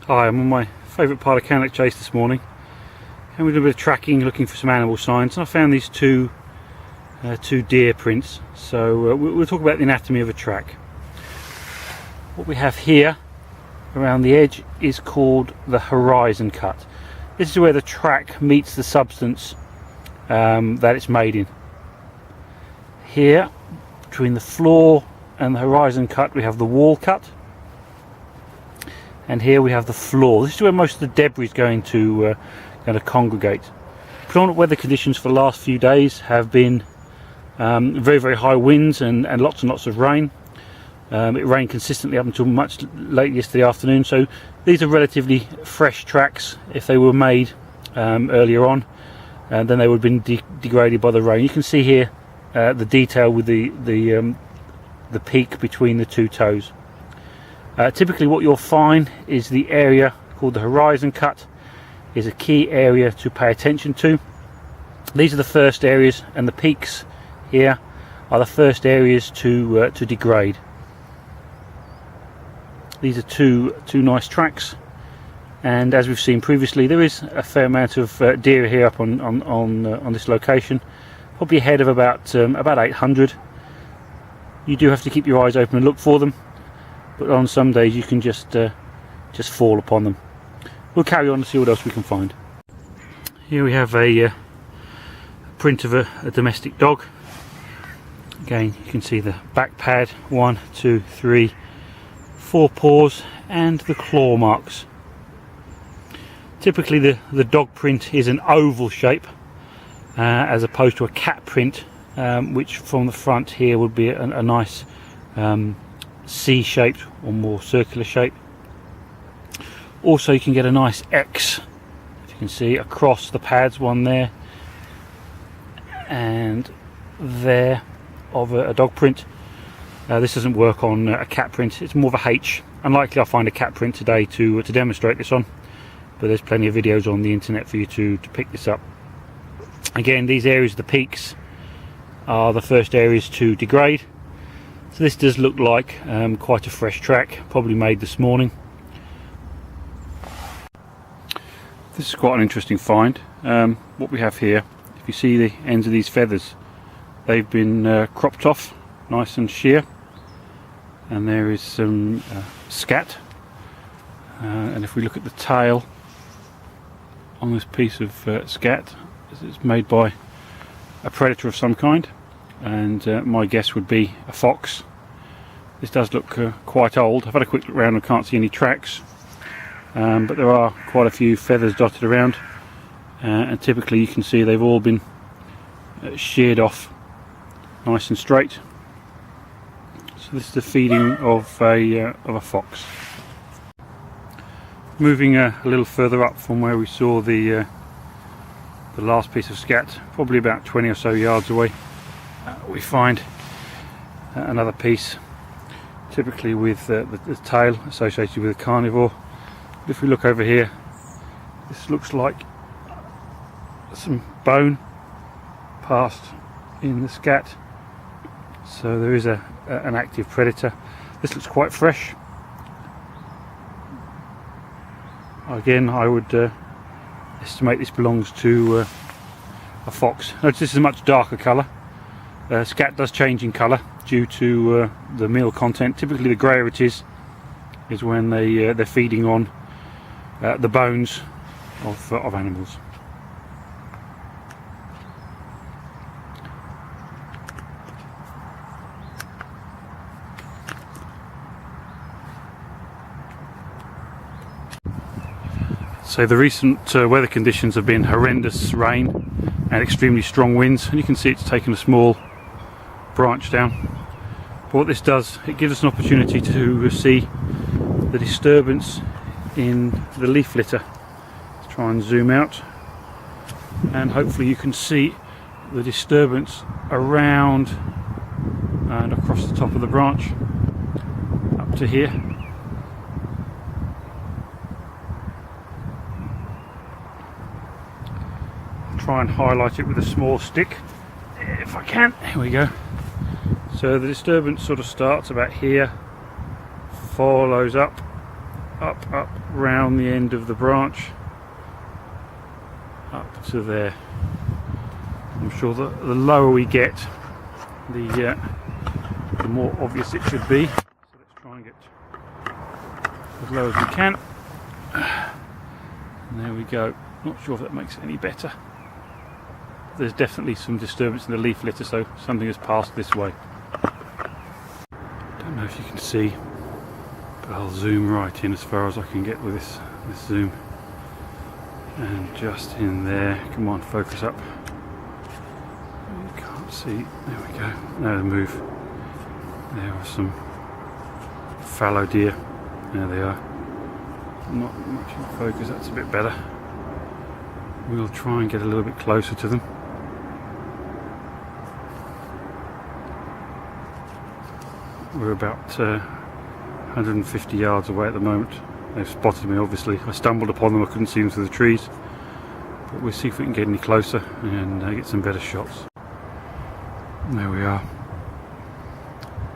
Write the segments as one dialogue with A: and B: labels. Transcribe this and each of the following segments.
A: Hi, I'm on my favourite part of Cannock Chase this morning, and we did a bit of tracking looking for some animal signs, and I found these two deer prints. So we'll talk about the anatomy of a track. What we have here around the edge is called the horizon cut. This is where the track meets the substance that it's made in. Here between the floor and the horizon cut we have the wall cut, and here we have the floor. This is where most of the debris is going to congregate. Predominant weather conditions for the last few days have been very high winds and lots of rain. It rained consistently up until much late yesterday afternoon, so these are relatively fresh tracks. If they were made earlier on, then they would have been degraded by the rain. You can see here the detail with the peak between the two toes. Typically what you'll find is the area called the horizon cut is a key area to pay attention to. These are the first areas, and the peaks here are the first areas to degrade. These are two nice tracks, and as we've seen previously, there is a fair amount of deer here up on this location, probably ahead of about 800. You do have to keep your eyes open and look for them, but on some days you can just fall upon them. We'll carry on to see what else we can find. Here we have a print of a domestic dog. Again, you can see the back pad, 1, 2, 3, 4 paws, and the claw marks. Typically the dog print is an oval shape, as opposed to a cat print, which from the front here would be a nice C-shaped or more circular shape. Also you can get a nice X, if you can see, across the pads, one there and there, of a dog print. This doesn't work on a cat print, it's more of a H. Unlikely I'll find a cat print today to demonstrate this on, but there's plenty of videos on the internet for you to pick this up. Again, these areas, the peaks, are the first areas to degrade. So this does look like quite a fresh track, probably made this morning. This is quite an interesting find. What we have here, if you see the ends of these feathers, they've been cropped off nice and sheer, and there is some scat, and if we look at the tail on this piece of scat, it's made by a predator of some kind, and my guess would be a fox. This does look quite old. I've had a quick look around and can't see any tracks, but there are quite a few feathers dotted around, and typically you can see they've all been sheared off nice and straight. So this is the feeding of a fox. Moving a little further up from where we saw the last piece of scat, probably about 20 or so yards away, we find another piece, typically with the tail associated with a carnivore. If we look over here, this looks like some bone passed in the scat, so there is an active predator. This looks quite fresh. Again, I would estimate this belongs to a fox. Notice this is a much darker colour. Scat does change in colour due to the meal content. Typically the greyer it is when they're feeding on the bones of animals. So the recent weather conditions have been horrendous rain and extremely strong winds, and you can see it's taken a small branch down. But what this does, it gives us an opportunity to see the disturbance in the leaf litter. Let's try and zoom out, and hopefully you can see the disturbance around and across the top of the branch up to here. Try and highlight it with a small stick if I can. Here we go. So the disturbance sort of starts about here, follows up up round the end of the branch up to there. I'm sure that the lower we get, the more obvious it should be. So let's try and get as low as we can. And there we go. Not sure if that makes it any better. There's definitely some disturbance in the leaf litter, so something has passed this way. Don't know if you can see, but I'll zoom right in as far as I can get with this zoom. And just in there, come on, focus up. You can't see, there we go. No, move. There are some fallow deer. There they are. Not much in focus, that's a bit better. We'll try and get a little bit closer to them. We're about 150 yards away at the moment. They've spotted me, obviously. I stumbled upon them, I couldn't see them through the trees. But we'll see if we can get any closer and get some better shots. There we are.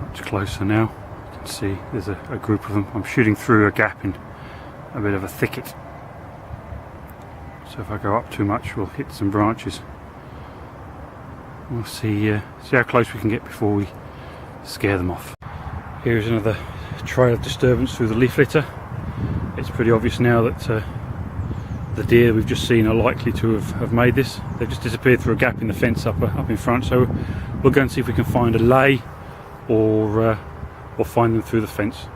A: Much closer now. You can see there's a group of them. I'm shooting through a gap in a bit of a thicket. So if I go up too much, we'll hit some branches. We'll see how close we can get before we scare them off. Here's another trail of disturbance through the leaf litter. It's pretty obvious now that the deer we've just seen are likely to have made this. They've just disappeared through a gap in the fence up in front, so we'll go and see if we can find a lay or find them through the fence.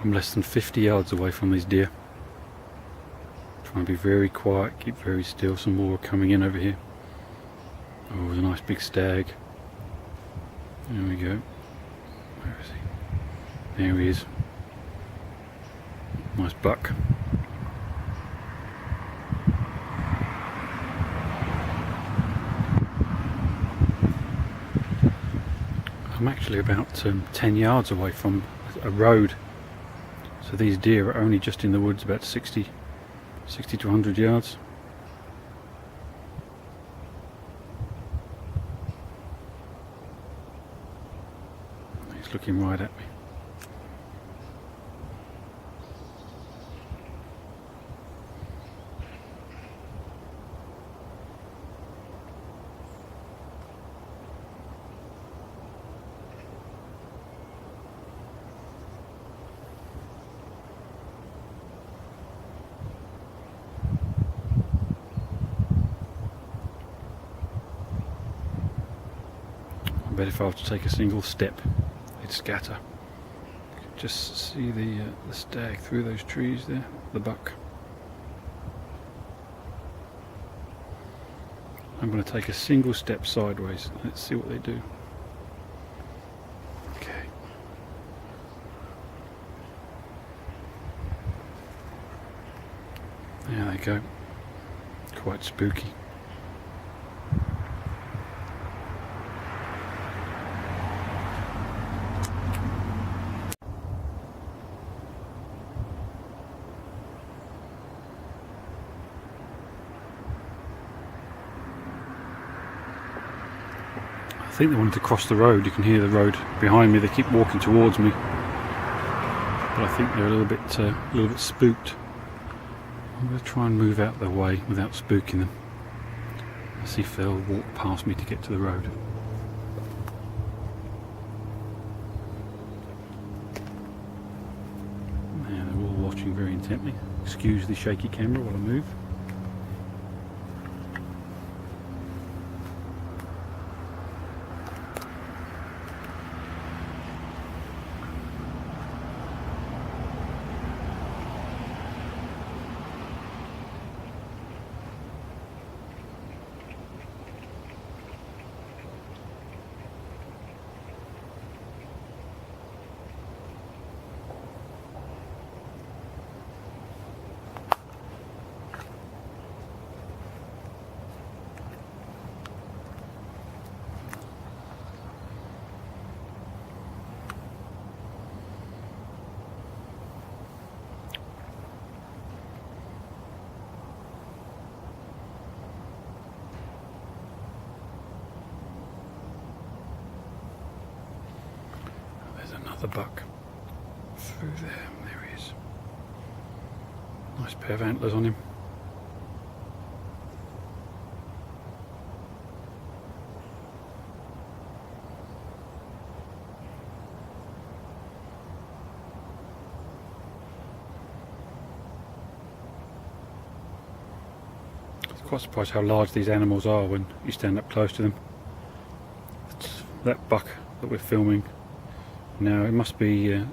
A: I'm less than 50 yards away from these deer. Trying to be very quiet, keep very still. Some more coming in over here. Oh, there's a nice big stag. There we go. Where is he? There he is. Nice buck. I'm actually about 10 yards away from a road. So these deer are only just in the woods, about 60 to 100 yards. He's looking right at me. I bet if I was to take a single step, it'd scatter. You can just see the stag through those trees there, the buck. I'm going to take a single step sideways. Let's see what they do. Okay. There they go. Quite spooky. I think they wanted to cross the road. You can hear the road behind me. They keep walking towards me, but I think they're a little bit spooked. I'm going to try and move out their way without spooking them. Let's see if they'll walk past me to get to the road. Now they're all watching very intently. Excuse the shaky camera while I move. The buck through there he is. Nice pair of antlers on him. I'm quite surprised how large these animals are when you stand up close to them. That buck that we're filming now, it must be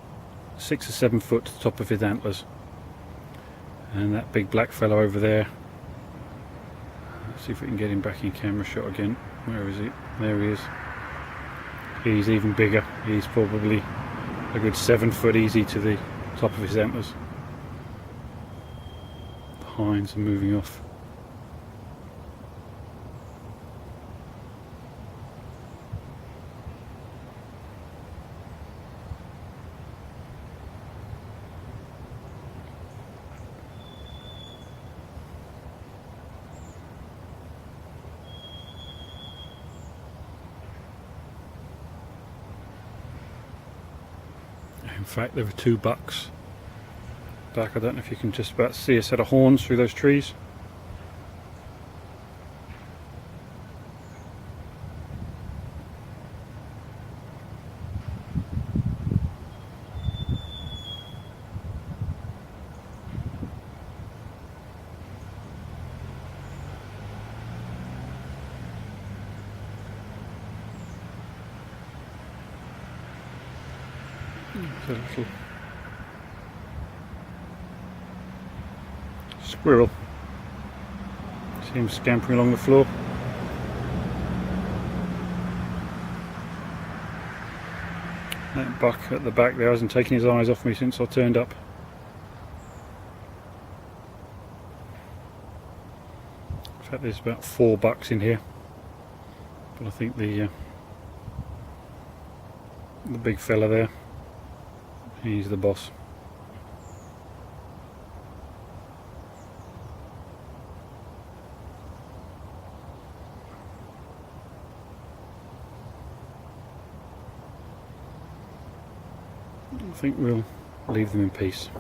A: 6 or 7 foot to the top of his antlers, and that big black fellow over there, let's see if we can get him back in camera shot again. Where is he? There he is. He's even bigger. He's probably a good 7 foot easy to the top of his antlers. The hinds are moving off. In fact, there were 2 bucks back. I don't know if you can just about see a set of horns through those trees. There's a little squirrel. See him scampering along the floor. That buck at the back there hasn't taken his eyes off me since I turned up. In fact, there's about 4 bucks in here, but I think the big fella there, he's the boss. I think we'll leave them in peace.